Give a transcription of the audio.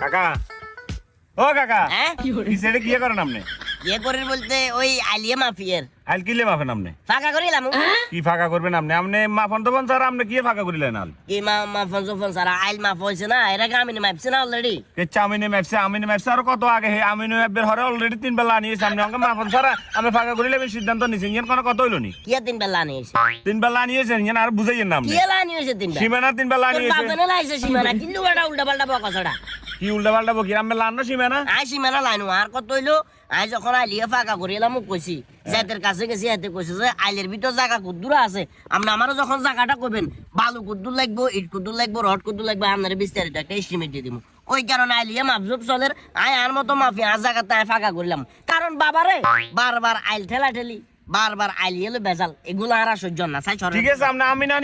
কাকা ও কাকা হ্যাঁ কি সেটা কি করেন আপনি ইয়ে করে বলতে ওই আলিয়া মাফিয়ার আইল কিলে মাফেন আপনি ফাঁকা করিলাম কি ফাঁকা করবেন আপনি আপনি মাফন তো স্যার আপনি কি ফাঁকা করিলেন আল কি মাফন জফন সারা আইল মাফ হয়েছে না এর আগে আমি মাপছি না অলরেডি কে চামিনে ম্যাপসে আর কত আগে হে আমিনে ম্যাপের হরে অলরেডি 3 বেলা আনিয়ে সামনে অঙ্গ মাফন স্যার আমি ফাঁকা করিলে আমি সিদ্ধান্ত নিছি ইয়েন কোন কত হইলো নি কি 3 বেলা নিয়েছে 3 বেলা আনিয়েছেন ইয়েন আর বুঝাইয়েন না আপনি কি এলা নিয়েছে 3 বেলা সীমানা 3 বেলা তোর আনিয়েছেন বাপনে লাইছে সীমানা কিন্তু এটা উল্টা পাল্টা বকছড়া কি উল্টা পাল্টা বকি আমি লান না সীমানা আই সীমানা লাইনু আর কত হইলো আই যখন আইলিয়া ফাঁকা করিলাম কইছি যাদের কাছে গেছি এতে কইছে যে আইলের ভিতর জায়গা কুদ্দুরা আছে আপনি আমারও যখন জায়গাটা কইবেন বালু কুদ্দুর লাগবো ইট কুদ্দুর লাগবো রড কুদ্দুর লাগবে আপনার বিস্তারিত একটা এস্টিমেট দিয়ে দিব ওই কারণে আইলিয়া মাপজুপ চলের আই আর মতো মাফি আর জায়গাতে আই ফাঁকা করলাম কারণ বাবারে বারবার আইল ঠেলা ঠেলি বারবার আইলিয়ে বেজাল এগুলো আর সহ্য না চাই ঠিক আছে আপনি আমি না